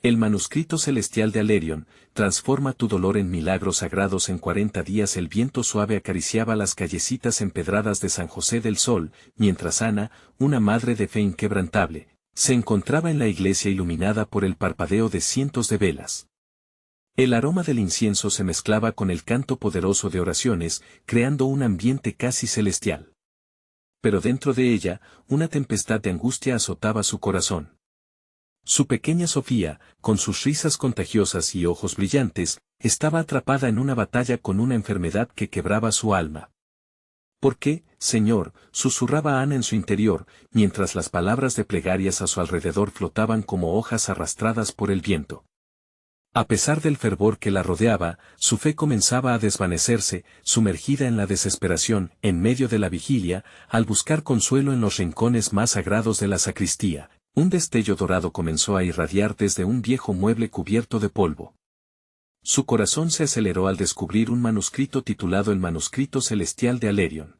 El manuscrito celestial de Alerion, transforma tu dolor en milagros sagrados. En 40 días el viento suave acariciaba las callecitas empedradas de San José del Sol, mientras Ana, una madre de fe inquebrantable, se encontraba en la iglesia iluminada por el parpadeo de cientos de velas. El aroma del incienso se mezclaba con el canto poderoso de oraciones, creando un ambiente casi celestial. Pero dentro de ella, una tempestad de angustia azotaba su corazón. Su pequeña Sofía, con sus risas contagiosas y ojos brillantes, estaba atrapada en una batalla con una enfermedad que quebraba su alma. ¿Por qué, Señor?, susurraba Ana en su interior, mientras las palabras de plegarias a su alrededor flotaban como hojas arrastradas por el viento. A pesar del fervor que la rodeaba, su fe comenzaba a desvanecerse, sumergida en la desesperación. En medio de la vigilia, al buscar consuelo en los rincones más sagrados de la sacristía, un destello dorado comenzó a irradiar desde un viejo mueble cubierto de polvo. Su corazón se aceleró al descubrir un manuscrito titulado El Manuscrito Celestial de Alerion.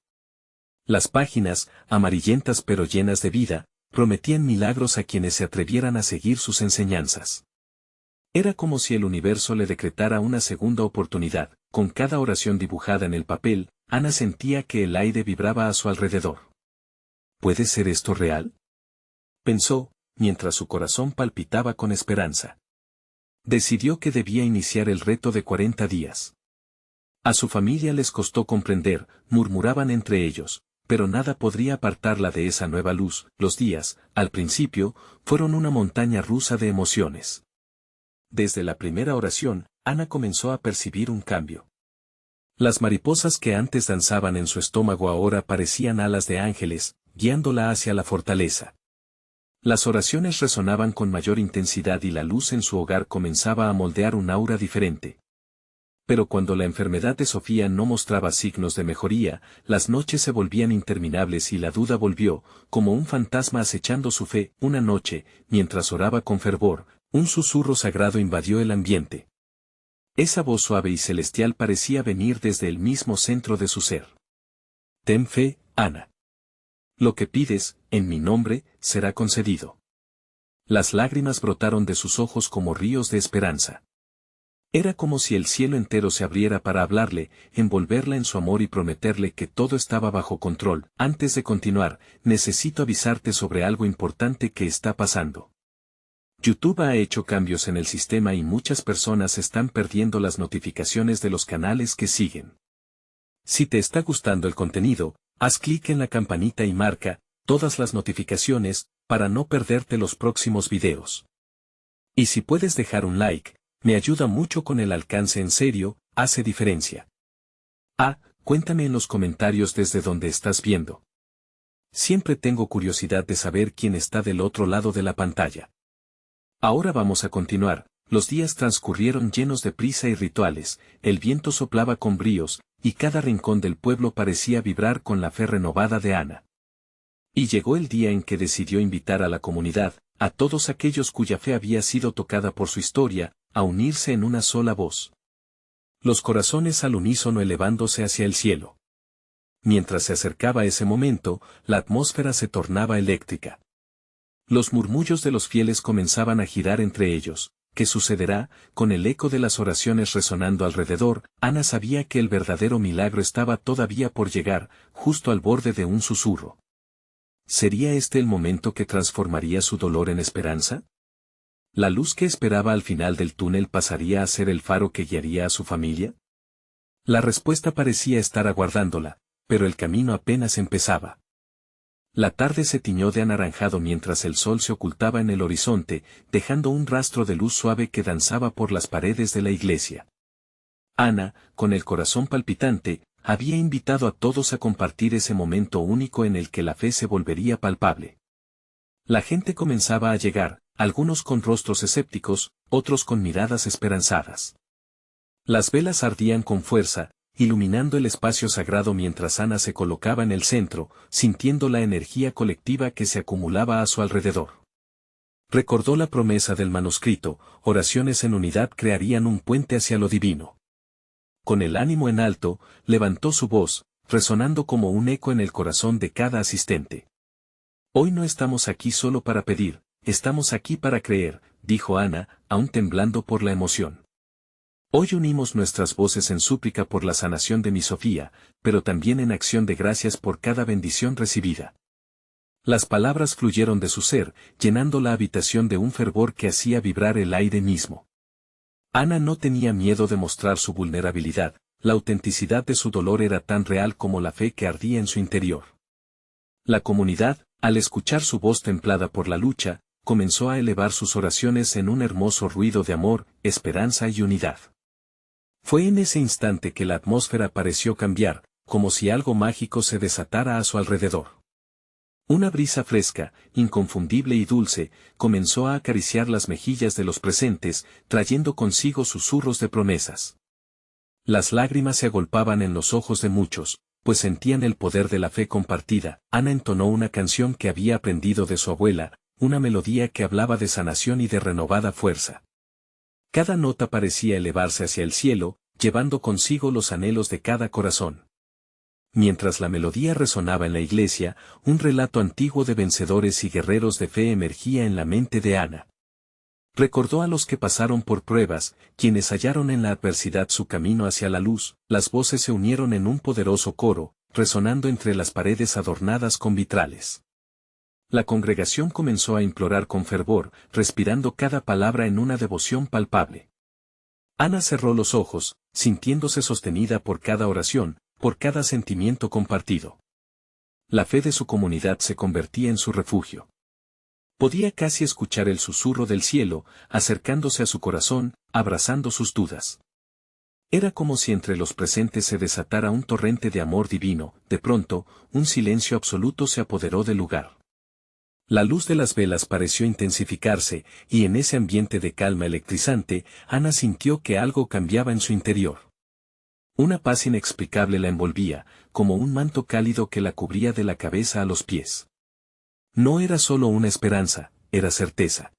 Las páginas, amarillentas pero llenas de vida, prometían milagros a quienes se atrevieran a seguir sus enseñanzas. Era como si el universo le decretara una segunda oportunidad. Con cada oración dibujada en el papel, Ana sentía que el aire vibraba a su alrededor. ¿Puede ser esto real?, pensó, mientras su corazón palpitaba con esperanza. Decidió que debía iniciar el reto de 40 días. A su familia les costó comprender, murmuraban entre ellos, pero nada podría apartarla de esa nueva luz. Los días, al principio, fueron una montaña rusa de emociones. Desde la primera oración, Ana comenzó a percibir un cambio. Las mariposas que antes danzaban en su estómago ahora parecían alas de ángeles, guiándola hacia la fortaleza. Las oraciones resonaban con mayor intensidad y la luz en su hogar comenzaba a moldear un aura diferente. Pero cuando la enfermedad de Sofía no mostraba signos de mejoría, las noches se volvían interminables y la duda volvió, como un fantasma acechando su fe. Una noche, mientras oraba con fervor, un susurro sagrado invadió el ambiente. Esa voz suave y celestial parecía venir desde el mismo centro de su ser. Ten fe, Ana. Lo que pides, en mi nombre, será concedido. Las lágrimas brotaron de sus ojos como ríos de esperanza. Era como si el cielo entero se abriera para hablarle, envolverla en su amor y prometerle que todo estaba bajo control. Antes de continuar, necesito avisarte sobre algo importante que está pasando. YouTube ha hecho cambios en el sistema y muchas personas están perdiendo las notificaciones de los canales que siguen. Si te está gustando el contenido, haz clic en la campanita y marca todas las notificaciones para no perderte los próximos videos. Y si puedes dejar un like, me ayuda mucho con el alcance. En serio, hace diferencia. Cuéntame en los comentarios desde donde estás viendo. Siempre tengo curiosidad de saber quién está del otro lado de la pantalla. Ahora vamos a continuar. Los días transcurrieron llenos de prisa y rituales, el viento soplaba con bríos, y cada rincón del pueblo parecía vibrar con la fe renovada de Ana. Y llegó el día en que decidió invitar a la comunidad, a todos aquellos cuya fe había sido tocada por su historia, a unirse en una sola voz. Los corazones al unísono elevándose hacia el cielo. Mientras se acercaba ese momento, la atmósfera se tornaba eléctrica. Los murmullos de los fieles comenzaban a girar entre ellos. ¿Qué sucederá? Con el eco de las oraciones resonando alrededor, Ana sabía que el verdadero milagro estaba todavía por llegar, justo al borde de un susurro. ¿Sería este el momento que transformaría su dolor en esperanza? ¿La luz que esperaba al final del túnel pasaría a ser el faro que guiaría a su familia? La respuesta parecía estar aguardándola, pero el camino apenas empezaba. La tarde se tiñó de anaranjado mientras el sol se ocultaba en el horizonte, dejando un rastro de luz suave que danzaba por las paredes de la iglesia. Ana, con el corazón palpitante, había invitado a todos a compartir ese momento único en el que la fe se volvería palpable. La gente comenzaba a llegar, algunos con rostros escépticos, otros con miradas esperanzadas. Las velas ardían con fuerza, iluminando el espacio sagrado mientras Ana se colocaba en el centro, sintiendo la energía colectiva que se acumulaba a su alrededor. Recordó la promesa del manuscrito, oraciones en unidad crearían un puente hacia lo divino. Con el ánimo en alto, levantó su voz, resonando como un eco en el corazón de cada asistente. Hoy no estamos aquí solo para pedir, estamos aquí para creer, dijo Ana, aún temblando por la emoción. Hoy unimos nuestras voces en súplica por la sanación de mi Sofía, pero también en acción de gracias por cada bendición recibida. Las palabras fluyeron de su ser, llenando la habitación de un fervor que hacía vibrar el aire mismo. Ana no tenía miedo de mostrar su vulnerabilidad, la autenticidad de su dolor era tan real como la fe que ardía en su interior. La comunidad, al escuchar su voz templada por la lucha, comenzó a elevar sus oraciones en un hermoso ruido de amor, esperanza y unidad. Fue en ese instante que la atmósfera pareció cambiar, como si algo mágico se desatara a su alrededor. Una brisa fresca, inconfundible y dulce, comenzó a acariciar las mejillas de los presentes, trayendo consigo susurros de promesas. Las lágrimas se agolpaban en los ojos de muchos, pues sentían el poder de la fe compartida. Ana entonó una canción que había aprendido de su abuela, una melodía que hablaba de sanación y de renovada fuerza. Cada nota parecía elevarse hacia el cielo, llevando consigo los anhelos de cada corazón. Mientras la melodía resonaba en la iglesia, un relato antiguo de vencedores y guerreros de fe emergía en la mente de Ana. Recordó a los que pasaron por pruebas, quienes hallaron en la adversidad su camino hacia la luz. Las voces se unieron en un poderoso coro, resonando entre las paredes adornadas con vitrales. La congregación comenzó a implorar con fervor, respirando cada palabra en una devoción palpable. Ana cerró los ojos, sintiéndose sostenida por cada oración, por cada sentimiento compartido. La fe de su comunidad se convertía en su refugio. Podía casi escuchar el susurro del cielo, acercándose a su corazón, abrazando sus dudas. Era como si entre los presentes se desatara un torrente de amor divino. De pronto, un silencio absoluto se apoderó del lugar. La luz de las velas pareció intensificarse, y en ese ambiente de calma electrizante, Ana sintió que algo cambiaba en su interior. Una paz inexplicable la envolvía, como un manto cálido que la cubría de la cabeza a los pies. No era solo una esperanza, era certeza.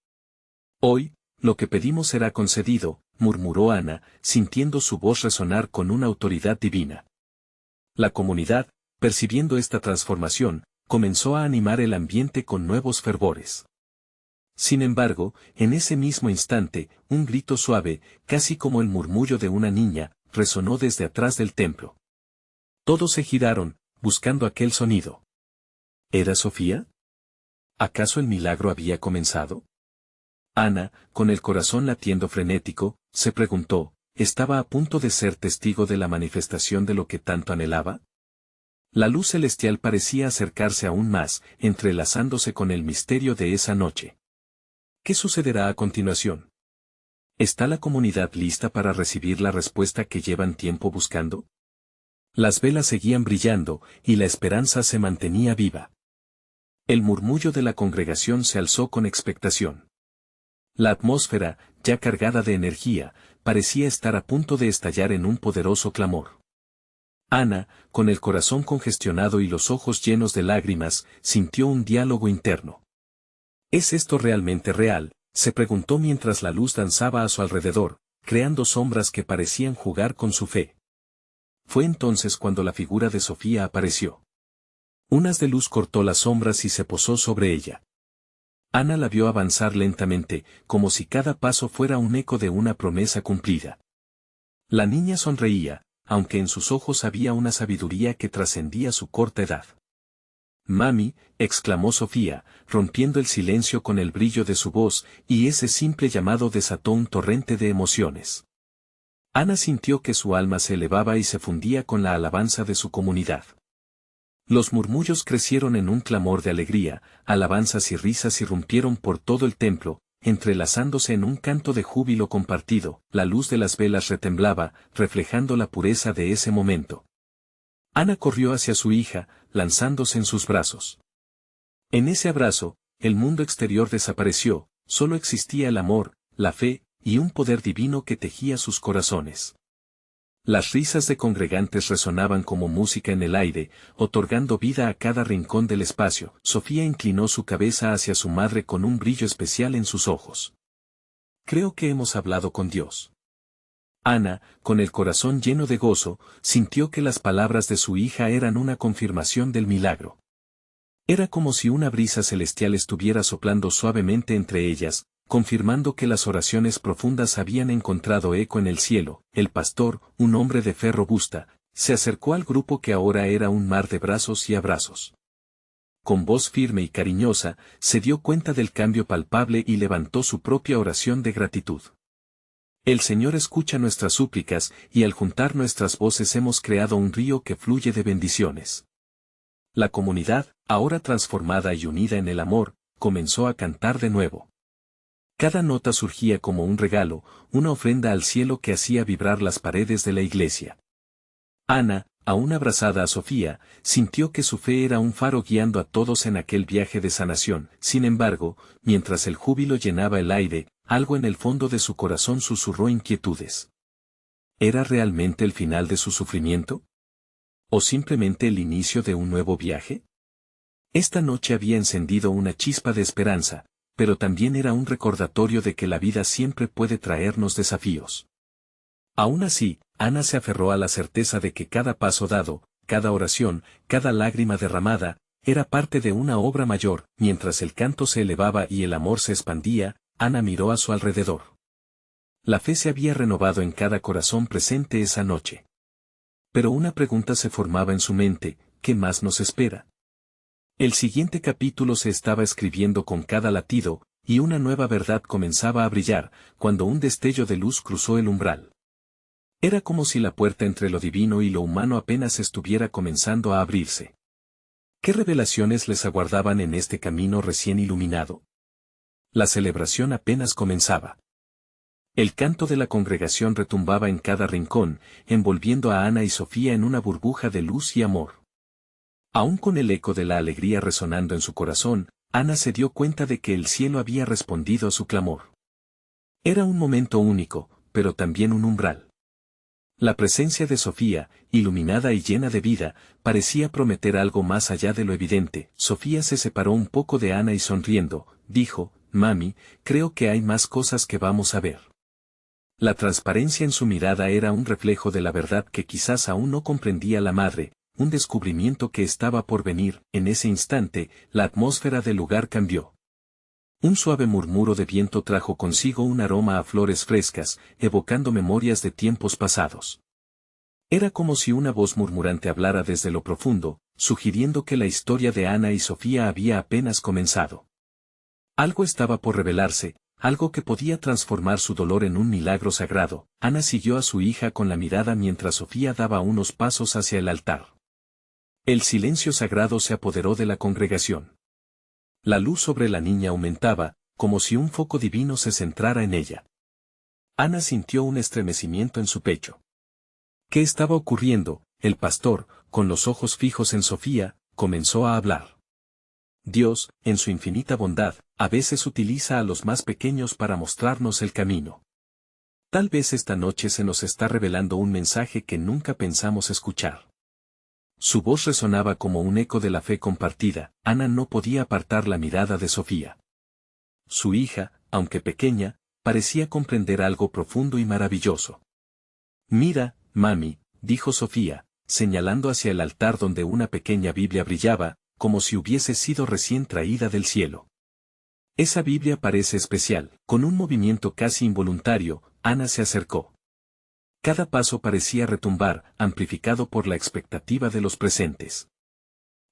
Hoy, lo que pedimos será concedido, murmuró Ana, sintiendo su voz resonar con una autoridad divina. La comunidad, percibiendo esta transformación, comenzó a animar el ambiente con nuevos fervores. Sin embargo, en ese mismo instante, un grito suave, casi como el murmullo de una niña, resonó desde atrás del templo. Todos se giraron, buscando aquel sonido. ¿Era Sofía? ¿Acaso el milagro había comenzado? Ana, con el corazón latiendo frenético, se preguntó, ¿estaba a punto de ser testigo de la manifestación de lo que tanto anhelaba? La luz celestial parecía acercarse aún más, entrelazándose con el misterio de esa noche. ¿Qué sucederá a continuación? ¿Está la comunidad lista para recibir la respuesta que llevan tiempo buscando? Las velas seguían brillando, y la esperanza se mantenía viva. El murmullo de la congregación se alzó con expectación. La atmósfera, ya cargada de energía, parecía estar a punto de estallar en un poderoso clamor. Ana, con el corazón congestionado y los ojos llenos de lágrimas, sintió un diálogo interno. ¿Es esto realmente real?, se preguntó mientras la luz danzaba a su alrededor, creando sombras que parecían jugar con su fe. Fue entonces cuando la figura de Sofía apareció. Un haz de luz cortó las sombras y se posó sobre ella. Ana la vio avanzar lentamente, como si cada paso fuera un eco de una promesa cumplida. La niña sonreía, aunque en sus ojos había una sabiduría que trascendía su corta edad. «Mami», exclamó Sofía, rompiendo el silencio con el brillo de su voz, y ese simple llamado desató un torrente de emociones. Ana sintió que su alma se elevaba y se fundía con la alabanza de su comunidad. Los murmullos crecieron en un clamor de alegría, alabanzas y risas irrumpieron por todo el templo, entrelazándose en un canto de júbilo compartido. La luz de las velas retemblaba, reflejando la pureza de ese momento. Ana corrió hacia su hija, lanzándose en sus brazos. En ese abrazo, el mundo exterior desapareció, solo existía el amor, la fe, y un poder divino que tejía sus corazones. Las risas de congregantes resonaban como música en el aire, otorgando vida a cada rincón del espacio. Sofía inclinó su cabeza hacia su madre con un brillo especial en sus ojos. «Creo que hemos hablado con Dios». Ana, con el corazón lleno de gozo, sintió que las palabras de su hija eran una confirmación del milagro. Era como si una brisa celestial estuviera soplando suavemente entre ellas, confirmando que las oraciones profundas habían encontrado eco en el cielo. El pastor, un hombre de fe robusta, se acercó al grupo que ahora era un mar de brazos y abrazos. Con voz firme y cariñosa, se dio cuenta del cambio palpable y levantó su propia oración de gratitud. El Señor escucha nuestras súplicas, y al juntar nuestras voces hemos creado un río que fluye de bendiciones. La comunidad, ahora transformada y unida en el amor, comenzó a cantar de nuevo. Cada nota surgía como un regalo, una ofrenda al cielo que hacía vibrar las paredes de la iglesia. Ana, aún abrazada a Sofía, sintió que su fe era un faro guiando a todos en aquel viaje de sanación. Sin embargo, mientras el júbilo llenaba el aire, algo en el fondo de su corazón susurró inquietudes. ¿Era realmente el final de su sufrimiento? ¿O simplemente el inicio de un nuevo viaje? Esta noche había encendido una chispa de esperanza, pero también era un recordatorio de que la vida siempre puede traernos desafíos. Aún así, Ana se aferró a la certeza de que cada paso dado, cada oración, cada lágrima derramada, era parte de una obra mayor. Mientras el canto se elevaba y el amor se expandía, Ana miró a su alrededor. La fe se había renovado en cada corazón presente esa noche. Pero una pregunta se formaba en su mente: ¿qué más nos espera? El siguiente capítulo se estaba escribiendo con cada latido, y una nueva verdad comenzaba a brillar, cuando un destello de luz cruzó el umbral. Era como si la puerta entre lo divino y lo humano apenas estuviera comenzando a abrirse. ¿Qué revelaciones les aguardaban en este camino recién iluminado? La celebración apenas comenzaba. El canto de la congregación retumbaba en cada rincón, envolviendo a Ana y Sofía en una burbuja de luz y amor. Aún con el eco de la alegría resonando en su corazón, Ana se dio cuenta de que el cielo había respondido a su clamor. Era un momento único, pero también un umbral. La presencia de Sofía, iluminada y llena de vida, parecía prometer algo más allá de lo evidente. Sofía se separó un poco de Ana y sonriendo, dijo: «Mami, creo que hay más cosas que vamos a ver». La transparencia en su mirada era un reflejo de la verdad que quizás aún no comprendía la madre, un descubrimiento que estaba por venir. En ese instante, la atmósfera del lugar cambió. Un suave murmuro de viento trajo consigo un aroma a flores frescas, evocando memorias de tiempos pasados. Era como si una voz murmurante hablara desde lo profundo, sugiriendo que la historia de Ana y Sofía había apenas comenzado. Algo estaba por revelarse, algo que podía transformar su dolor en un milagro sagrado. Ana siguió a su hija con la mirada mientras Sofía daba unos pasos hacia el altar. El silencio sagrado se apoderó de la congregación. La luz sobre la niña aumentaba, como si un foco divino se centrara en ella. Ana sintió un estremecimiento en su pecho. ¿Qué estaba ocurriendo? El pastor, con los ojos fijos en Sofía, comenzó a hablar. Dios, en su infinita bondad, a veces utiliza a los más pequeños para mostrarnos el camino. Tal vez esta noche se nos está revelando un mensaje que nunca pensamos escuchar. Su voz resonaba como un eco de la fe compartida. Ana no podía apartar la mirada de Sofía. Su hija, aunque pequeña, parecía comprender algo profundo y maravilloso. «Mira, mami», dijo Sofía, señalando hacia el altar donde una pequeña Biblia brillaba, como si hubiese sido recién traída del cielo. «Esa Biblia parece especial». Con un movimiento casi involuntario, Ana se acercó. Cada paso parecía retumbar, amplificado por la expectativa de los presentes.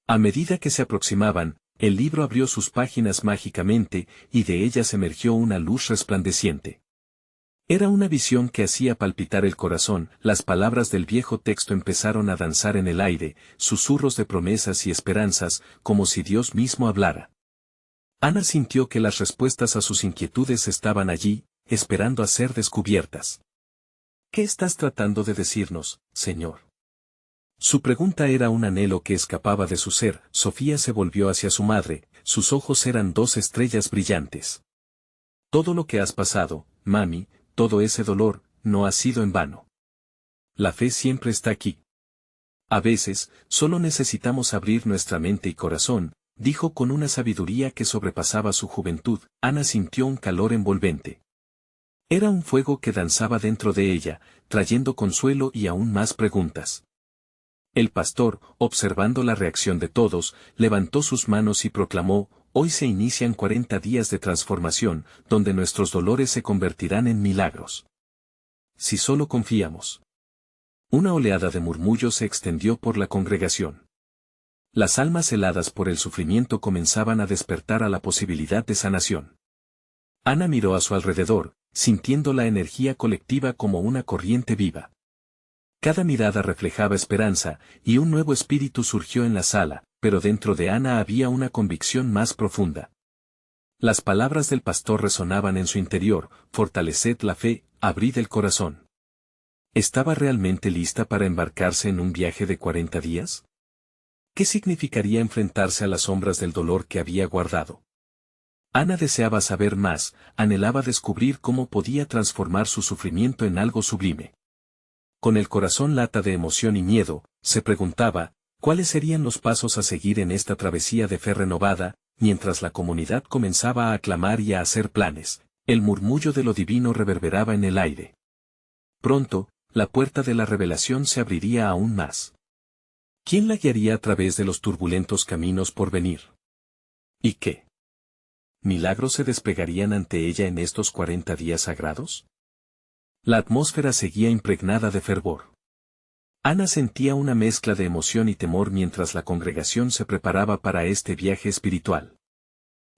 A medida que se aproximaban, el libro abrió sus páginas mágicamente, y de ellas emergió una luz resplandeciente. Era una visión que hacía palpitar el corazón. Las palabras del viejo texto empezaron a danzar en el aire, susurros de promesas y esperanzas, como si Dios mismo hablara. Ana sintió que las respuestas a sus inquietudes estaban allí, esperando a ser descubiertas. «¿Qué estás tratando de decirnos, Señor?». Su pregunta era un anhelo que escapaba de su ser. Sofía se volvió hacia su madre, sus ojos eran dos estrellas brillantes. «Todo lo que has pasado, mami, todo ese dolor, no ha sido en vano. La fe siempre está aquí. A veces, solo necesitamos abrir nuestra mente y corazón», dijo con una sabiduría que sobrepasaba su juventud. Ana sintió un calor envolvente. Era un fuego que danzaba dentro de ella, trayendo consuelo y aún más preguntas. El pastor, observando la reacción de todos, levantó sus manos y proclamó: hoy se inician 40 días de transformación, donde nuestros dolores se convertirán en milagros. Si solo confiamos. Una oleada de murmullos se extendió por la congregación. Las almas heladas por el sufrimiento comenzaban a despertar a la posibilidad de sanación. Ana miró a su alrededor, sintiendo la energía colectiva como una corriente viva. Cada mirada reflejaba esperanza, y un nuevo espíritu surgió en la sala, pero dentro de Ana había una convicción más profunda. Las palabras del pastor resonaban en su interior: fortaleced la fe, abrid el corazón. ¿Estaba realmente lista para embarcarse en un viaje de 40 días? ¿Qué significaría enfrentarse a las sombras del dolor que había guardado? Ana deseaba saber más, anhelaba descubrir cómo podía transformar su sufrimiento en algo sublime. Con el corazón lata de emoción y miedo, se preguntaba, ¿cuáles serían los pasos a seguir en esta travesía de fe renovada? Mientras la comunidad comenzaba a aclamar y a hacer planes, el murmullo de lo divino reverberaba en el aire. Pronto, la puerta de la revelación se abriría aún más. ¿Quién la guiaría a través de los turbulentos caminos por venir? ¿Y qué milagros se desplegarían ante ella en estos 40 días sagrados? La atmósfera seguía impregnada de fervor. Ana sentía una mezcla de emoción y temor mientras la congregación se preparaba para este viaje espiritual.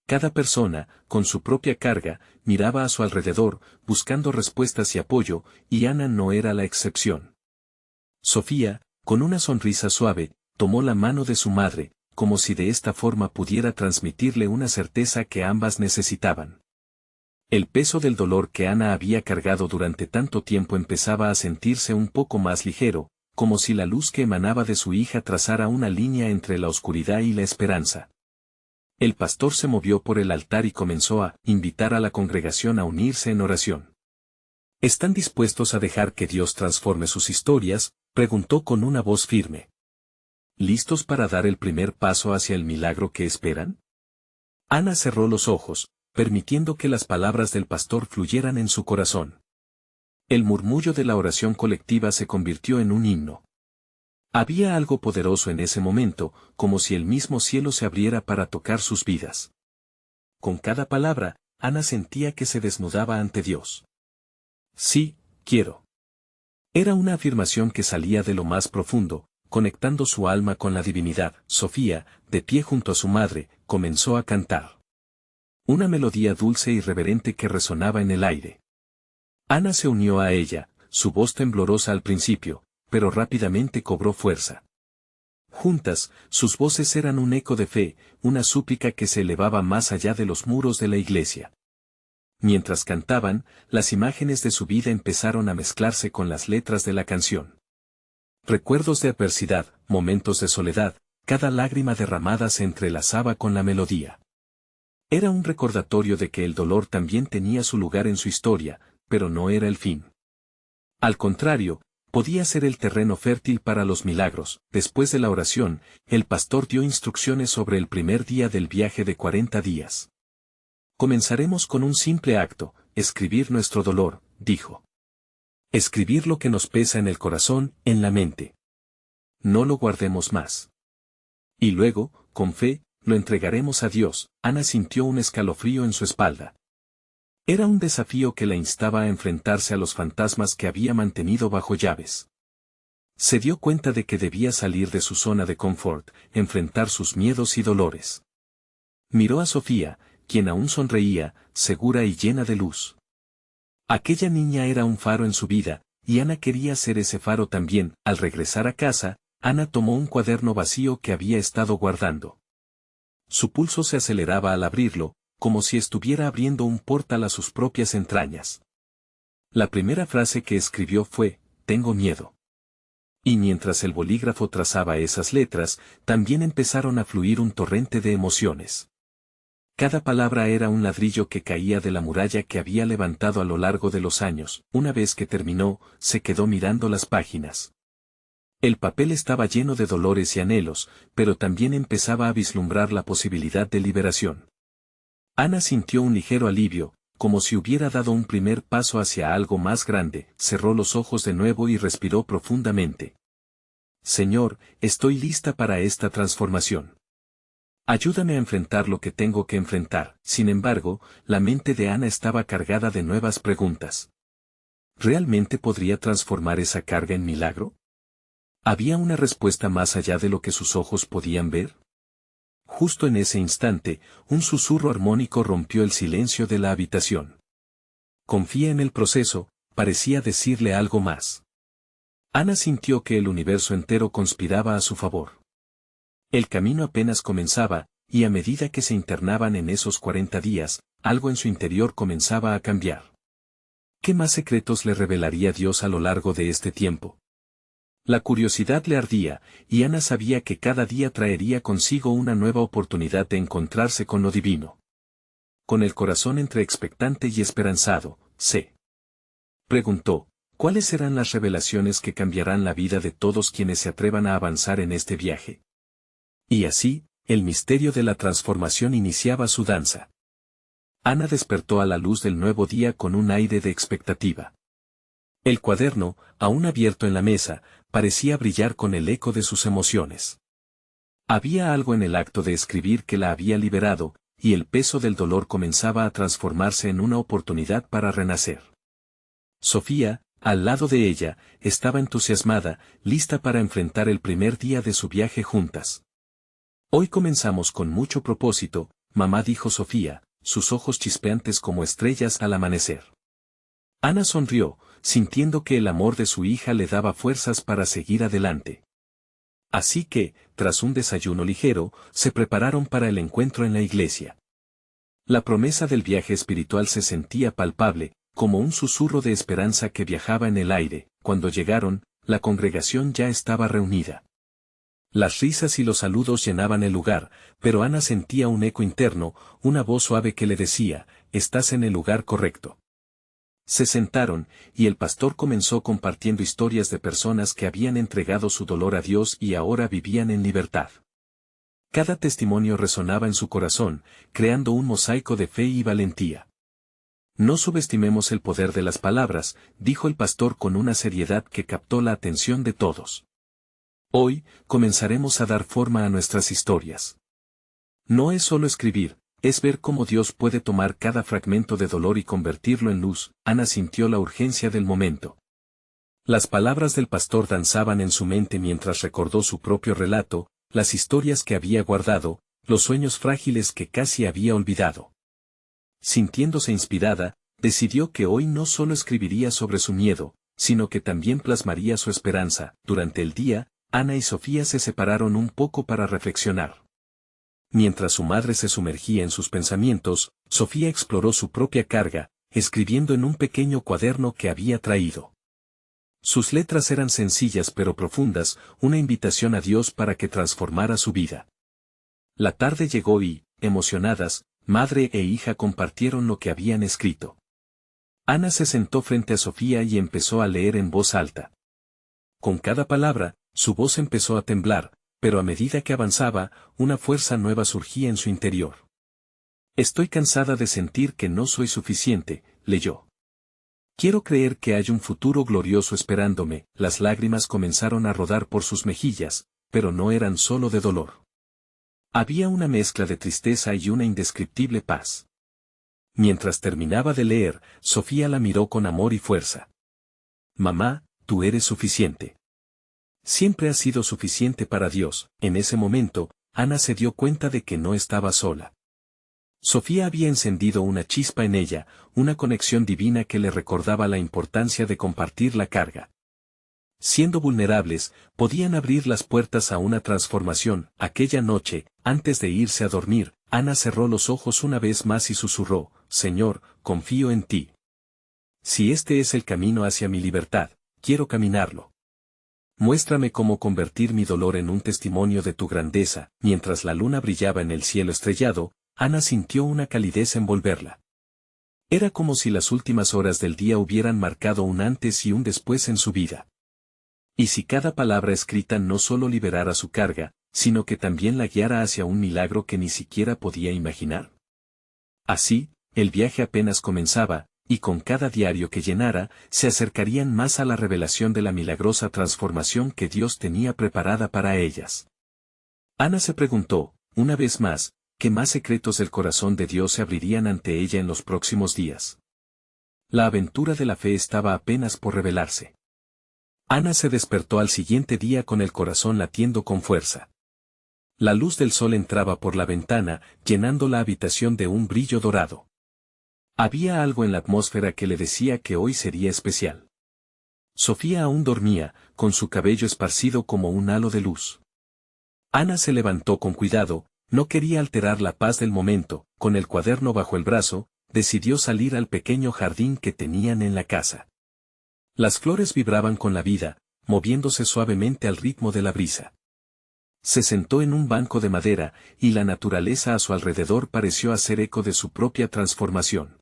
Cada persona, con su propia carga, miraba a su alrededor, buscando respuestas y apoyo, y Ana no era la excepción. Sofía, con una sonrisa suave, tomó la mano de su madre, como si de esta forma pudiera transmitirle una certeza que ambas necesitaban. El peso del dolor que Ana había cargado durante tanto tiempo empezaba a sentirse un poco más ligero, como si la luz que emanaba de su hija trazara una línea entre la oscuridad y la esperanza. El pastor se movió por el altar y comenzó a invitar a la congregación a unirse en oración. ¿Están dispuestos a dejar que Dios transforme sus historias?, preguntó con una voz firme. ¿Listos para dar el primer paso hacia el milagro que esperan? Ana cerró los ojos, permitiendo que las palabras del pastor fluyeran en su corazón. El murmullo de la oración colectiva se convirtió en un himno. Había algo poderoso en ese momento, como si el mismo cielo se abriera para tocar sus vidas. Con cada palabra, Ana sentía que se desnudaba ante Dios. Sí, quiero. Era una afirmación que salía de lo más profundo, conectando su alma con la divinidad. Sofía, de pie junto a su madre, comenzó a cantar. Una melodía dulce y reverente que resonaba en el aire. Ana se unió a ella, su voz temblorosa al principio, pero rápidamente cobró fuerza. Juntas, sus voces eran un eco de fe, una súplica que se elevaba más allá de los muros de la iglesia. Mientras cantaban, las imágenes de su vida empezaron a mezclarse con las letras de la canción. Recuerdos de adversidad, momentos de soledad, cada lágrima derramada se entrelazaba con la melodía. Era un recordatorio de que el dolor también tenía su lugar en su historia, pero no era el fin. Al contrario, podía ser el terreno fértil para los milagros. Después de la oración, el pastor dio instrucciones sobre el primer día del viaje de 40 días. Comenzaremos con un simple acto: escribir nuestro dolor, dijo. Escribir lo que nos pesa en el corazón, en la mente. No lo guardemos más. Y luego, con fe, lo entregaremos a Dios. Ana sintió un escalofrío en su espalda. Era un desafío que la instaba a enfrentarse a los fantasmas que había mantenido bajo llaves. Se dio cuenta de que debía salir de su zona de confort, enfrentar sus miedos y dolores. Miró a Sofía, quien aún sonreía, segura y llena de luz. Aquella niña era un faro en su vida, y Ana quería ser ese faro también. Al regresar a casa, Ana tomó un cuaderno vacío que había estado guardando. Su pulso se aceleraba al abrirlo, como si estuviera abriendo un portal a sus propias entrañas. La primera frase que escribió fue: tengo miedo. Y mientras el bolígrafo trazaba esas letras, también empezaron a fluir un torrente de emociones. Cada palabra era un ladrillo que caía de la muralla que había levantado a lo largo de los años. Una vez que terminó, se quedó mirando las páginas. El papel estaba lleno de dolores y anhelos, pero también empezaba a vislumbrar la posibilidad de liberación. Ana sintió un ligero alivio, como si hubiera dado un primer paso hacia algo más grande. Cerró los ojos de nuevo y respiró profundamente. Señor, estoy lista para esta transformación. Ayúdame a enfrentar lo que tengo que enfrentar. Sin embargo, la mente de Ana estaba cargada de nuevas preguntas. ¿Realmente podría transformar esa carga en milagro? ¿Había una respuesta más allá de lo que sus ojos podían ver? Justo en ese instante, un susurro armónico rompió el silencio de la habitación. Confía en el proceso, parecía decirle algo más. Ana sintió que el universo entero conspiraba a su favor. El camino apenas comenzaba, y a medida que se internaban en esos 40 días, algo en su interior comenzaba a cambiar. ¿Qué más secretos le revelaría Dios a lo largo de este tiempo? La curiosidad le ardía, y Ana sabía que cada día traería consigo una nueva oportunidad de encontrarse con lo divino. Con el corazón entre expectante y esperanzado, se preguntó, ¿cuáles serán las revelaciones que cambiarán la vida de todos quienes se atrevan a avanzar en este viaje? Y así, el misterio de la transformación iniciaba su danza. Ana despertó a la luz del nuevo día con un aire de expectativa. El cuaderno, aún abierto en la mesa, parecía brillar con el eco de sus emociones. Había algo en el acto de escribir que la había liberado, y el peso del dolor comenzaba a transformarse en una oportunidad para renacer. Sofía, al lado de ella, estaba entusiasmada, lista para enfrentar el primer día de su viaje juntas. Hoy comenzamos con mucho propósito, mamá, dijo Sofía, sus ojos chispeantes como estrellas al amanecer. Ana sonrió, sintiendo que el amor de su hija le daba fuerzas para seguir adelante. Así que, tras un desayuno ligero, se prepararon para el encuentro en la iglesia. La promesa del viaje espiritual se sentía palpable, como un susurro de esperanza que viajaba en el aire. Cuando llegaron, la congregación ya estaba reunida. Las risas y los saludos llenaban el lugar, pero Ana sentía un eco interno, una voz suave que le decía, estás en el lugar correcto. Se sentaron, y el pastor comenzó compartiendo historias de personas que habían entregado su dolor a Dios y ahora vivían en libertad. Cada testimonio resonaba en su corazón, creando un mosaico de fe y valentía. No subestimemos el poder de las palabras, dijo el pastor con una seriedad que captó la atención de todos. Hoy, comenzaremos a dar forma a nuestras historias. No es solo escribir, es ver cómo Dios puede tomar cada fragmento de dolor y convertirlo en luz. Ana sintió la urgencia del momento. Las palabras del pastor danzaban en su mente mientras recordó su propio relato, las historias que había guardado, los sueños frágiles que casi había olvidado. Sintiéndose inspirada, decidió que hoy no solo escribiría sobre su miedo, sino que también plasmaría su esperanza. Durante el día, Ana y Sofía se separaron un poco para reflexionar. Mientras su madre se sumergía en sus pensamientos, Sofía exploró su propia carga, escribiendo en un pequeño cuaderno que había traído. Sus letras eran sencillas pero profundas, una invitación a Dios para que transformara su vida. La tarde llegó y, emocionadas, madre e hija compartieron lo que habían escrito. Ana se sentó frente a Sofía y empezó a leer en voz alta. Con cada palabra, su voz empezó a temblar, pero a medida que avanzaba, una fuerza nueva surgía en su interior. Estoy cansada de sentir que no soy suficiente, leyó. Quiero creer que hay un futuro glorioso esperándome. Las lágrimas comenzaron a rodar por sus mejillas, pero no eran solo de dolor. Había una mezcla de tristeza y una indescriptible paz. Mientras terminaba de leer, Sofía la miró con amor y fuerza. Mamá, tú eres suficiente. Siempre has sido suficiente para Dios. En ese momento, Ana se dio cuenta de que no estaba sola. Sofía había encendido una chispa en ella, una conexión divina que le recordaba la importancia de compartir la carga. Siendo vulnerables, podían abrir las puertas a una transformación. Aquella noche, antes de irse a dormir, Ana cerró los ojos una vez más y susurró, Señor, confío en ti. Si este es el camino hacia mi libertad, quiero caminarlo. Muéstrame cómo convertir mi dolor en un testimonio de tu grandeza. Mientras la luna brillaba en el cielo estrellado, Ana sintió una calidez envolverla. Era como si las últimas horas del día hubieran marcado un antes y un después en su vida. Y si cada palabra escrita no solo liberara su carga, sino que también la guiara hacia un milagro que ni siquiera podía imaginar. Así, el viaje apenas comenzaba, y con cada diario que llenara, se acercarían más a la revelación de la milagrosa transformación que Dios tenía preparada para ellas. Ana se preguntó, una vez más, que más secretos del corazón de Dios se abrirían ante ella en los próximos días. La aventura de la fe estaba apenas por revelarse. Ana se despertó al siguiente día con el corazón latiendo con fuerza. La luz del sol entraba por la ventana, llenando la habitación de un brillo dorado. Había algo en la atmósfera que le decía que hoy sería especial. Sofía aún dormía, con su cabello esparcido como un halo de luz. Ana se levantó con cuidado, no quería alterar la paz del momento, con el cuaderno bajo el brazo, decidió salir al pequeño jardín que tenían en la casa. Las flores vibraban con la vida, moviéndose suavemente al ritmo de la brisa. Se sentó en un banco de madera, y la naturaleza a su alrededor pareció hacer eco de su propia transformación.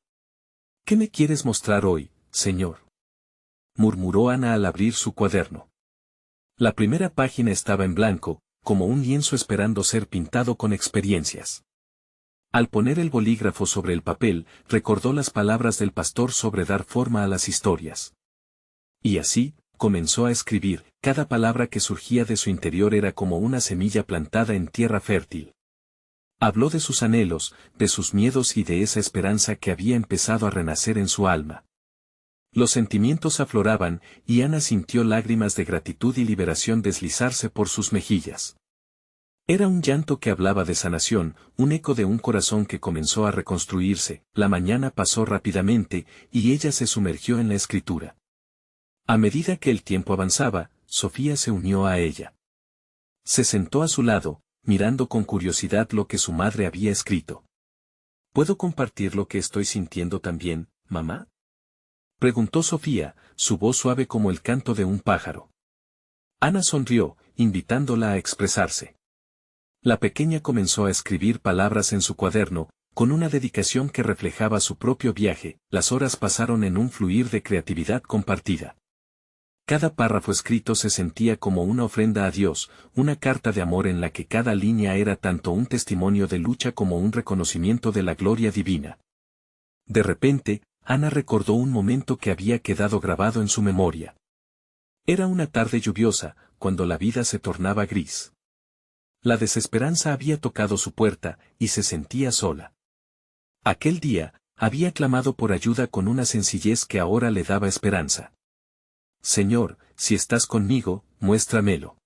¿Qué me quieres mostrar hoy, Señor?, murmuró Ana al abrir su cuaderno. La primera página estaba en blanco, como un lienzo esperando ser pintado con experiencias. Al poner el bolígrafo sobre el papel, recordó las palabras del pastor sobre dar forma a las historias. Y así, comenzó a escribir, cada palabra que surgía de su interior era como una semilla plantada en tierra fértil. Habló de sus anhelos, de sus miedos y de esa esperanza que había empezado a renacer en su alma. Los sentimientos afloraban, y Ana sintió lágrimas de gratitud y liberación deslizarse por sus mejillas. Era un llanto que hablaba de sanación, un eco de un corazón que comenzó a reconstruirse. La mañana pasó rápidamente, y ella se sumergió en la escritura. A medida que el tiempo avanzaba, Sofía se unió a ella. Se sentó a su lado, mirando con curiosidad lo que su madre había escrito. ¿Puedo compartir lo que estoy sintiendo también, mamá?, preguntó Sofía, su voz suave como el canto de un pájaro. Ana sonrió, invitándola a expresarse. La pequeña comenzó a escribir palabras en su cuaderno, con una dedicación que reflejaba su propio viaje. Las horas pasaron en un fluir de creatividad compartida. Cada párrafo escrito se sentía como una ofrenda a Dios, una carta de amor en la que cada línea era tanto un testimonio de lucha como un reconocimiento de la gloria divina. De repente, Ana recordó un momento que había quedado grabado en su memoria. Era una tarde lluviosa, cuando la vida se tornaba gris. La desesperanza había tocado su puerta, y se sentía sola. Aquel día, había clamado por ayuda con una sencillez que ahora le daba esperanza. Señor, si estás conmigo, muéstramelo.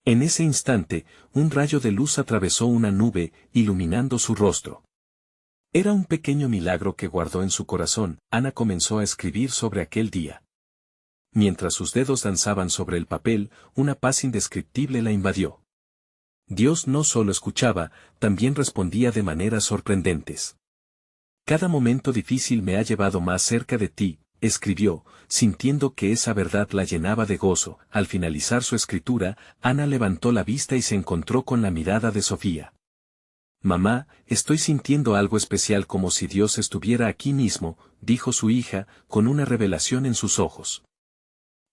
En ese instante, un rayo de luz atravesó una nube, iluminando su rostro. Era un pequeño milagro que guardó en su corazón. Ana comenzó a escribir sobre aquel día. Mientras sus dedos danzaban sobre el papel, una paz indescriptible la invadió. Dios no solo escuchaba, también respondía de maneras sorprendentes. Cada momento difícil me ha llevado más cerca de ti, escribió, sintiendo que esa verdad la llenaba de gozo. Al finalizar su escritura, Ana levantó la vista y se encontró con la mirada de Sofía. Mamá, estoy sintiendo algo especial, como si Dios estuviera aquí mismo, dijo su hija, con una revelación en sus ojos.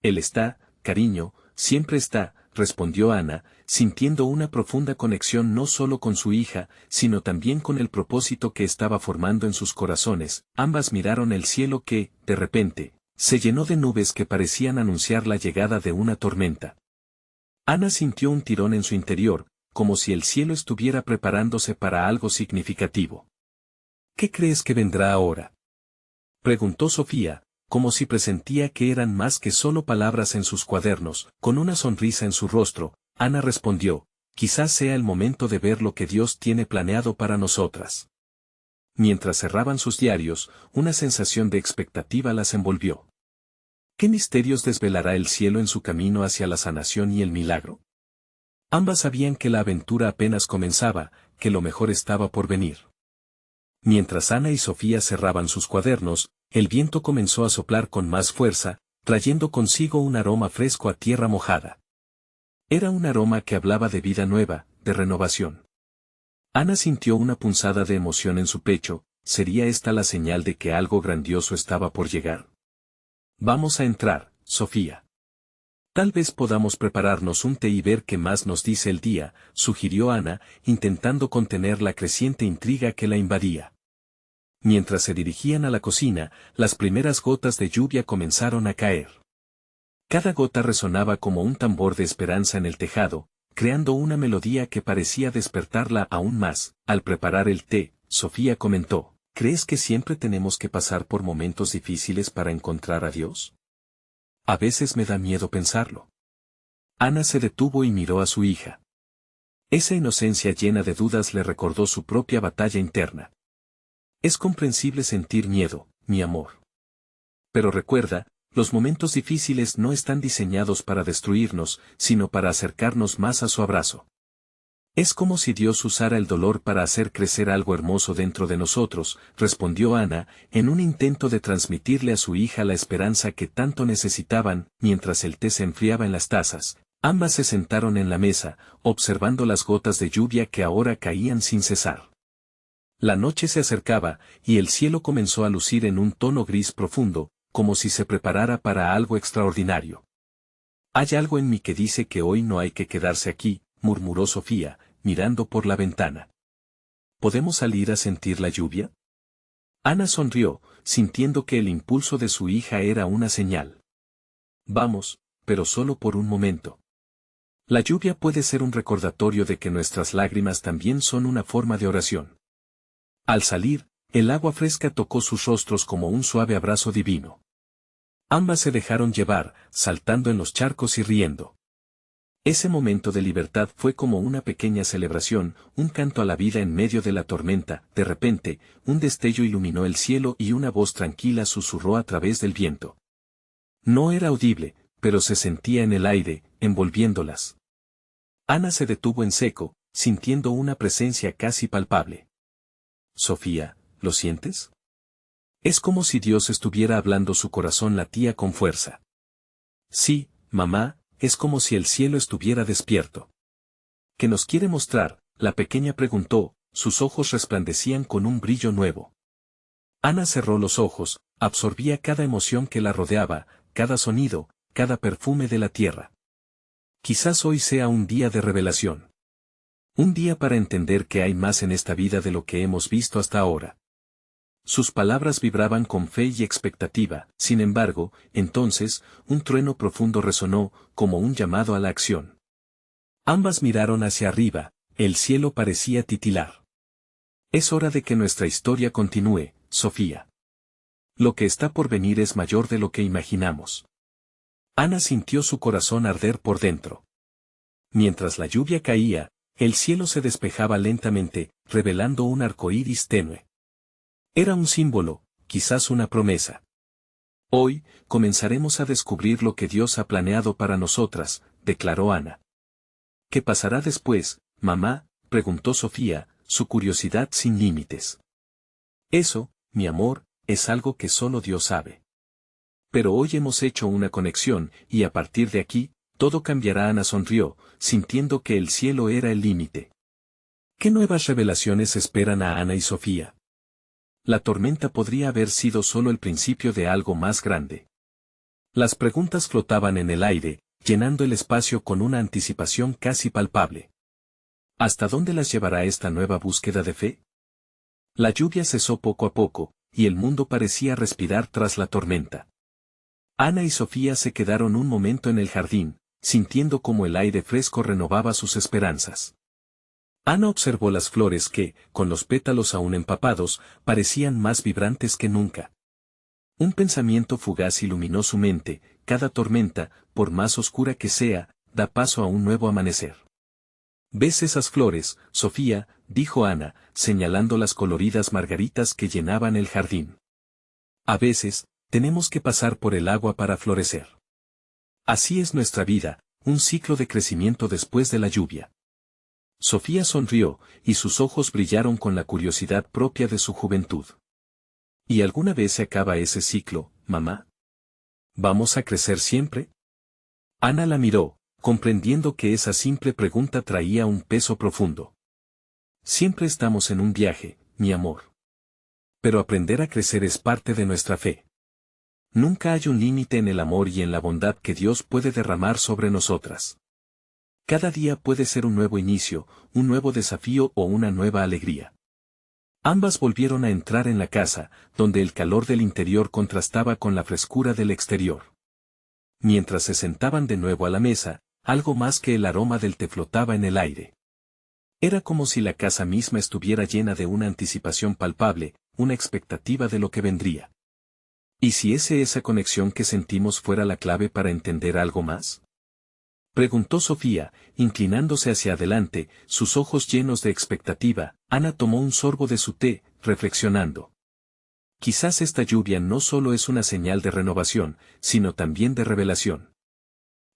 Él está, cariño, siempre está, respondió Ana, sintiendo una profunda conexión no solo con su hija, sino también con el propósito que estaba formando en sus corazones. Ambas miraron el cielo que, de repente, se llenó de nubes que parecían anunciar la llegada de una tormenta. Ana sintió un tirón en su interior, como si el cielo estuviera preparándose para algo significativo. ¿Qué crees que vendrá ahora?, preguntó Sofía, como si presentía que eran más que solo palabras en sus cuadernos. Con una sonrisa en su rostro, Ana respondió, quizás sea el momento de ver lo que Dios tiene planeado para nosotras. Mientras cerraban sus diarios, una sensación de expectativa las envolvió. ¿Qué misterios desvelará el cielo en su camino hacia la sanación y el milagro? Ambas sabían que la aventura apenas comenzaba, que lo mejor estaba por venir. Mientras Ana y Sofía cerraban sus cuadernos, el viento comenzó a soplar con más fuerza, trayendo consigo un aroma fresco a tierra mojada. Era un aroma que hablaba de vida nueva, de renovación. Ana sintió una punzada de emoción en su pecho. ¿Sería esta la señal de que algo grandioso estaba por llegar? Vamos a entrar, Sofía. Tal vez podamos prepararnos un té y ver qué más nos dice el día, sugirió Ana, intentando contener la creciente intriga que la invadía. Mientras se dirigían a la cocina, las primeras gotas de lluvia comenzaron a caer. Cada gota resonaba como un tambor de esperanza en el tejado, creando una melodía que parecía despertarla aún más. Al preparar el té, Sofía comentó, ¿crees que siempre tenemos que pasar por momentos difíciles para encontrar a Dios? A veces me da miedo pensarlo. Ana se detuvo y miró a su hija. Esa inocencia llena de dudas le recordó su propia batalla interna. Es comprensible sentir miedo, mi amor. Pero recuerda, los momentos difíciles no están diseñados para destruirnos, sino para acercarnos más a su abrazo. Es como si Dios usara el dolor para hacer crecer algo hermoso dentro de nosotros, respondió Ana, en un intento de transmitirle a su hija la esperanza que tanto necesitaban. Mientras el té se enfriaba en las tazas, ambas se sentaron en la mesa, observando las gotas de lluvia que ahora caían sin cesar. La noche se acercaba, y el cielo comenzó a lucir en un tono gris profundo, como si se preparara para algo extraordinario. Hay algo en mí que dice que hoy no hay que quedarse aquí, murmuró Sofía, mirando por la ventana. ¿Podemos salir a sentir la lluvia? Ana sonrió, sintiendo que el impulso de su hija era una señal. Vamos, pero solo por un momento. La lluvia puede ser un recordatorio de que nuestras lágrimas también son una forma de oración. Al salir, el agua fresca tocó sus rostros como un suave abrazo divino. Ambas se dejaron llevar, saltando en los charcos y riendo. Ese momento de libertad fue como una pequeña celebración, un canto a la vida en medio de la tormenta. De repente, un destello iluminó el cielo y una voz tranquila susurró a través del viento. No era audible, pero se sentía en el aire, envolviéndolas. Ana se detuvo en seco, sintiendo una presencia casi palpable. Sofía, ¿lo sientes? Es como si Dios estuviera hablando, su corazón latía con fuerza. Sí, mamá, es como si el cielo estuviera despierto. ¿Qué nos quiere mostrar?, la pequeña preguntó, sus ojos resplandecían con un brillo nuevo. Ana cerró los ojos, absorbía cada emoción que la rodeaba, cada sonido, cada perfume de la tierra. Quizás hoy sea un día de revelación. Un día para entender que hay más en esta vida de lo que hemos visto hasta ahora. Sus palabras vibraban con fe y expectativa, sin embargo, entonces, un trueno profundo resonó, como un llamado a la acción. Ambas miraron hacia arriba, el cielo parecía titilar. Es hora de que nuestra historia continúe, Sofía. Lo que está por venir es mayor de lo que imaginamos. Ana sintió su corazón arder por dentro. Mientras la lluvia caía, el cielo se despejaba lentamente, revelando un arcoíris tenue. Era un símbolo, quizás una promesa. Hoy, comenzaremos a descubrir lo que Dios ha planeado para nosotras, declaró Ana. ¿Qué pasará después, mamá?, preguntó Sofía, su curiosidad sin límites. Eso, mi amor, es algo que solo Dios sabe. Pero hoy hemos hecho una conexión, y a partir de aquí, todo cambiará. Ana sonrió, sintiendo que el cielo era el límite. ¿Qué nuevas revelaciones esperan a Ana y Sofía? La tormenta podría haber sido solo el principio de algo más grande. Las preguntas flotaban en el aire, llenando el espacio con una anticipación casi palpable. ¿Hasta dónde las llevará esta nueva búsqueda de fe? La lluvia cesó poco a poco, y el mundo parecía respirar tras la tormenta. Ana y Sofía se quedaron un momento en el jardín, sintiendo como el aire fresco renovaba sus esperanzas. Ana observó las flores que, con los pétalos aún empapados, parecían más vibrantes que nunca. Un pensamiento fugaz iluminó su mente: cada tormenta, por más oscura que sea, da paso a un nuevo amanecer. ¿Ves esas flores, Sofía?, dijo Ana, señalando las coloridas margaritas que llenaban el jardín. A veces, tenemos que pasar por el agua para florecer. Así es nuestra vida, un ciclo de crecimiento después de la lluvia. Sofía sonrió, y sus ojos brillaron con la curiosidad propia de su juventud. ¿Y alguna vez se acaba ese ciclo, mamá? ¿Vamos a crecer siempre? Ana la miró, comprendiendo que esa simple pregunta traía un peso profundo. Siempre estamos en un viaje, mi amor. Pero aprender a crecer es parte de nuestra fe. Nunca hay un límite en el amor y en la bondad que Dios puede derramar sobre nosotras. Cada día puede ser un nuevo inicio, un nuevo desafío o una nueva alegría. Ambas volvieron a entrar en la casa, donde el calor del interior contrastaba con la frescura del exterior. Mientras se sentaban de nuevo a la mesa, algo más que el aroma del té flotaba en el aire. Era como si la casa misma estuviera llena de una anticipación palpable, una expectativa de lo que vendría. ¿Y si esa conexión que sentimos fuera la clave para entender algo más? Preguntó Sofía, inclinándose hacia adelante, sus ojos llenos de expectativa. Ana tomó un sorbo de su té, reflexionando. Quizás esta lluvia no solo es una señal de renovación, sino también de revelación.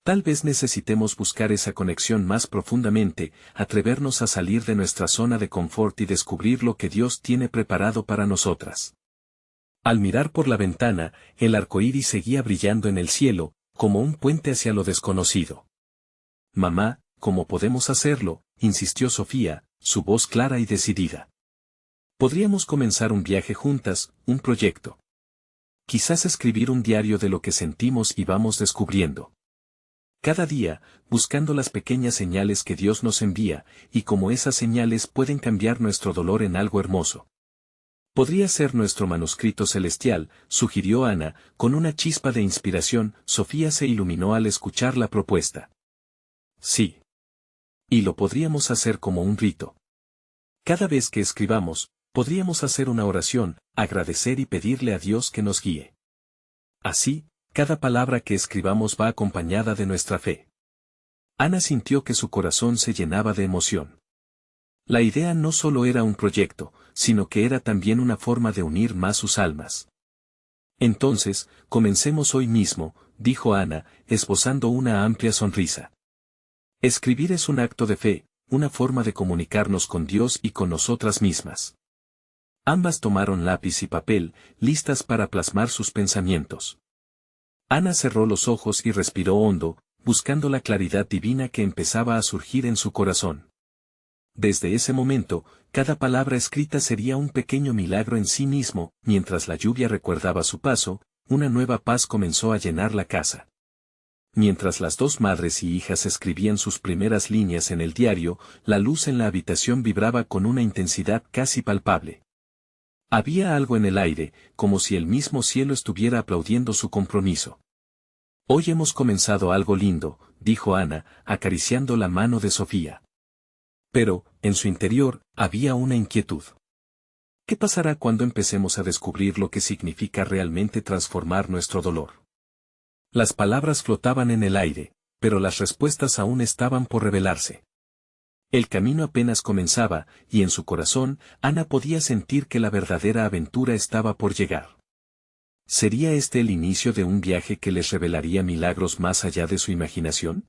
Tal vez necesitemos buscar esa conexión más profundamente, atrevernos a salir de nuestra zona de confort y descubrir lo que Dios tiene preparado para nosotras. Al mirar por la ventana, el arco iris seguía brillando en el cielo, como un puente hacia lo desconocido. Mamá, ¿cómo podemos hacerlo?, insistió Sofía, su voz clara y decidida. Podríamos comenzar un viaje juntas, un proyecto. Quizás escribir un diario de lo que sentimos y vamos descubriendo. Cada día, buscando las pequeñas señales que Dios nos envía, y cómo esas señales pueden cambiar nuestro dolor en algo hermoso. Podría ser nuestro manuscrito celestial, sugirió Ana, con una chispa de inspiración. Sofía se iluminó al escuchar la propuesta. Sí. Y lo podríamos hacer como un rito. Cada vez que escribamos, podríamos hacer una oración, agradecer y pedirle a Dios que nos guíe. Así, cada palabra que escribamos va acompañada de nuestra fe. Ana sintió que su corazón se llenaba de emoción. La idea no solo era un proyecto, sino que era también una forma de unir más sus almas. Entonces, comencemos hoy mismo, dijo Ana, esbozando una amplia sonrisa. Escribir es un acto de fe, una forma de comunicarnos con Dios y con nosotras mismas. Ambas tomaron lápiz y papel, listas para plasmar sus pensamientos. Ana cerró los ojos y respiró hondo, buscando la claridad divina que empezaba a surgir en su corazón. Desde ese momento, cada palabra escrita sería un pequeño milagro en sí mismo. Mientras la lluvia recuerdaba su paso, una nueva paz comenzó a llenar la casa. Mientras las dos madres y hijas escribían sus primeras líneas en el diario, la luz en la habitación vibraba con una intensidad casi palpable. Había algo en el aire, como si el mismo cielo estuviera aplaudiendo su compromiso. Hoy hemos comenzado algo lindo, dijo Ana, acariciando la mano de Sofía. Pero, en su interior, había una inquietud. ¿Qué pasará cuando empecemos a descubrir lo que significa realmente transformar nuestro dolor? Las palabras flotaban en el aire, pero las respuestas aún estaban por revelarse. El camino apenas comenzaba, y en su corazón, Ana podía sentir que la verdadera aventura estaba por llegar. ¿Sería este el inicio de un viaje que les revelaría milagros más allá de su imaginación?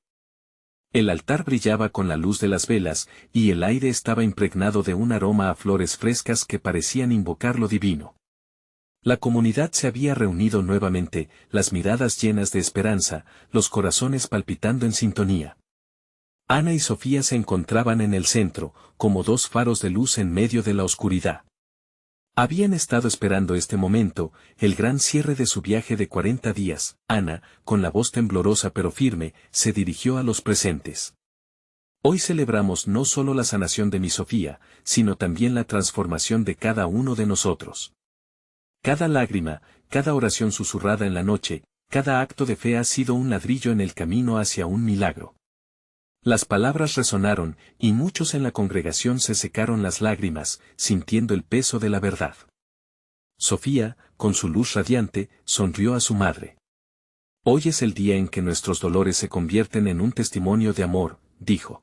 El altar brillaba con la luz de las velas, y el aire estaba impregnado de un aroma a flores frescas que parecían invocar lo divino. La comunidad se había reunido nuevamente, las miradas llenas de esperanza, los corazones palpitando en sintonía. Ana y Sofía se encontraban en el centro, como dos faros de luz en medio de la oscuridad. Habían estado esperando este momento, el gran cierre de su viaje de 40 días. Ana, con la voz temblorosa pero firme, se dirigió a los presentes. Hoy celebramos no solo la sanación de mi Sofía, sino también la transformación de cada uno de nosotros. Cada lágrima, cada oración susurrada en la noche, cada acto de fe ha sido un ladrillo en el camino hacia un milagro. Las palabras resonaron, y muchos en la congregación se secaron las lágrimas, sintiendo el peso de la verdad. Sofía, con su luz radiante, sonrió a su madre. Hoy es el día en que nuestros dolores se convierten en un testimonio de amor, dijo.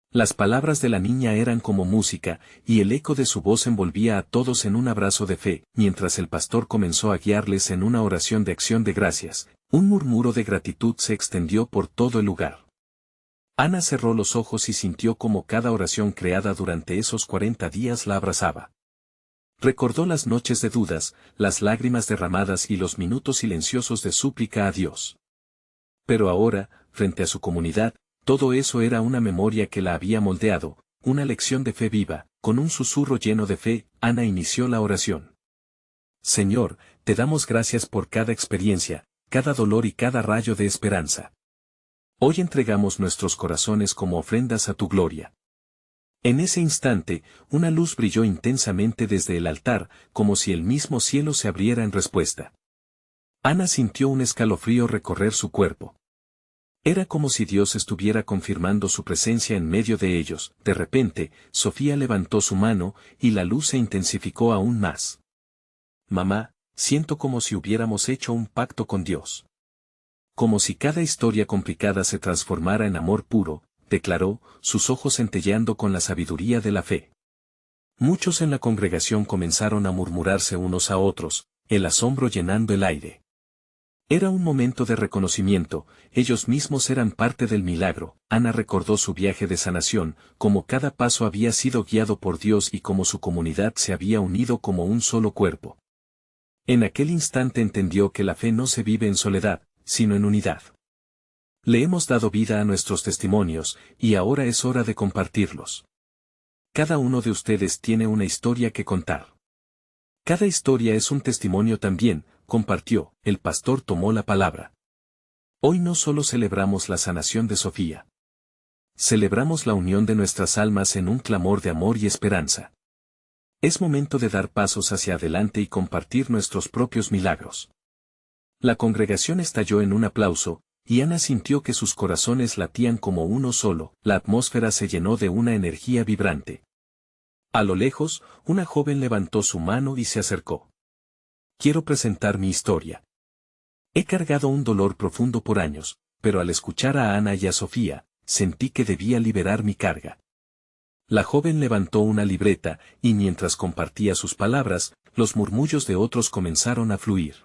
Las palabras de la niña eran como música, y el eco de su voz envolvía a todos en un abrazo de fe. Mientras el pastor comenzó a guiarles en una oración de acción de gracias, un murmuro de gratitud se extendió por todo el lugar. Ana cerró los ojos y sintió como cada oración creada durante esos 40 días la abrazaba. Recordó las noches de dudas, las lágrimas derramadas y los minutos silenciosos de súplica a Dios. Pero ahora, frente a su comunidad, todo eso era una memoria que la había moldeado, una lección de fe viva. Con un susurro lleno de fe, Ana inició la oración. Señor, te damos gracias por cada experiencia, cada dolor y cada rayo de esperanza. Hoy entregamos nuestros corazones como ofrendas a tu gloria. En ese instante, una luz brilló intensamente desde el altar, como si el mismo cielo se abriera en respuesta. Ana sintió un escalofrío recorrer su cuerpo. Era como si Dios estuviera confirmando su presencia en medio de ellos. De repente, Sofía levantó su mano, y la luz se intensificó aún más. Mamá, siento como si hubiéramos hecho un pacto con Dios. Como si cada historia complicada se transformara en amor puro, declaró, sus ojos centelleando con la sabiduría de la fe. Muchos en la congregación comenzaron a murmurarse unos a otros, el asombro llenando el aire. Era un momento de reconocimiento, ellos mismos eran parte del milagro. Ana recordó su viaje de sanación, como cada paso había sido guiado por Dios y como su comunidad se había unido como un solo cuerpo. En aquel instante entendió que la fe no se vive en soledad, sino en unidad. Le hemos dado vida a nuestros testimonios, y ahora es hora de compartirlos. Cada uno de ustedes tiene una historia que contar. Cada historia es un testimonio también, compartió. El pastor tomó la palabra. Hoy no solo celebramos la sanación de Sofía. Celebramos la unión de nuestras almas en un clamor de amor y esperanza. Es momento de dar pasos hacia adelante y compartir nuestros propios milagros. La congregación estalló en un aplauso, y Ana sintió que sus corazones latían como uno solo. La atmósfera se llenó de una energía vibrante. A lo lejos, una joven levantó su mano y se acercó. Quiero presentar mi historia. He cargado un dolor profundo por años, pero al escuchar a Ana y a Sofía, sentí que debía liberar mi carga. La joven levantó una libreta, y mientras compartía sus palabras, los murmullos de otros comenzaron a fluir.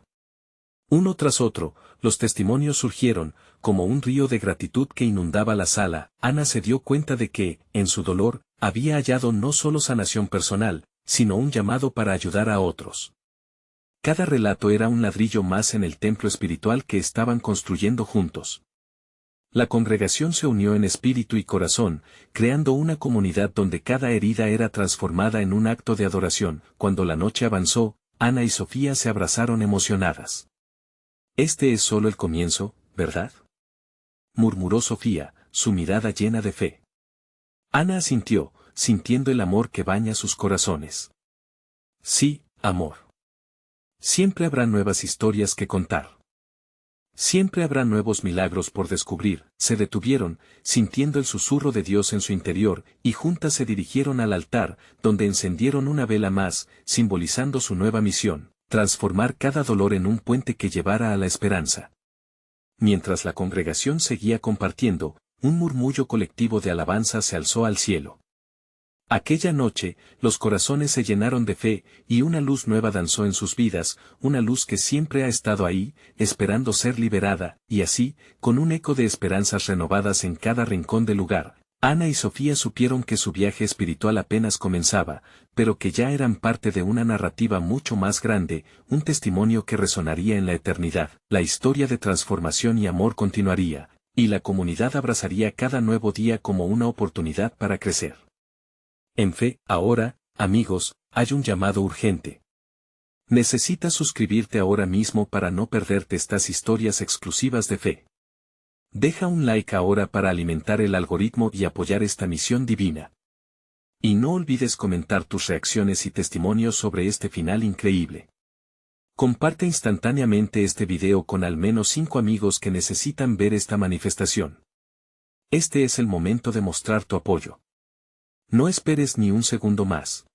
Uno tras otro, los testimonios surgieron, como un río de gratitud que inundaba la sala. Ana se dio cuenta de que, en su dolor, había hallado no solo sanación personal, sino un llamado para ayudar a otros. Cada relato era un ladrillo más en el templo espiritual que estaban construyendo juntos. La congregación se unió en espíritu y corazón, creando una comunidad donde cada herida era transformada en un acto de adoración. Cuando la noche avanzó, Ana y Sofía se abrazaron emocionadas. Este es solo el comienzo, ¿verdad?, murmuró Sofía, su mirada llena de fe. Ana asintió, sintiendo el amor que baña sus corazones. Sí, amor. Siempre habrá nuevas historias que contar. Siempre habrá nuevos milagros por descubrir. Se detuvieron, sintiendo el susurro de Dios en su interior, y juntas se dirigieron al altar, donde encendieron una vela más, simbolizando su nueva misión: transformar cada dolor en un puente que llevara a la esperanza. Mientras la congregación seguía compartiendo, un murmullo colectivo de alabanza se alzó al cielo. Aquella noche, los corazones se llenaron de fe, y una luz nueva danzó en sus vidas, una luz que siempre ha estado ahí, esperando ser liberada, y así, con un eco de esperanzas renovadas en cada rincón del lugar, Ana y Sofía supieron que su viaje espiritual apenas comenzaba, pero que ya eran parte de una narrativa mucho más grande, un testimonio que resonaría en la eternidad. La historia de transformación y amor continuaría, y la comunidad abrazaría cada nuevo día como una oportunidad para crecer. En fe, ahora, amigos, hay un llamado urgente. Necesitas suscribirte ahora mismo para no perderte estas historias exclusivas de fe. Deja un like ahora para alimentar el algoritmo y apoyar esta misión divina. Y no olvides comentar tus reacciones y testimonios sobre este final increíble. Comparte instantáneamente este video con al menos 5 amigos que necesitan ver esta manifestación. Este es el momento de mostrar tu apoyo. No esperes ni un segundo más.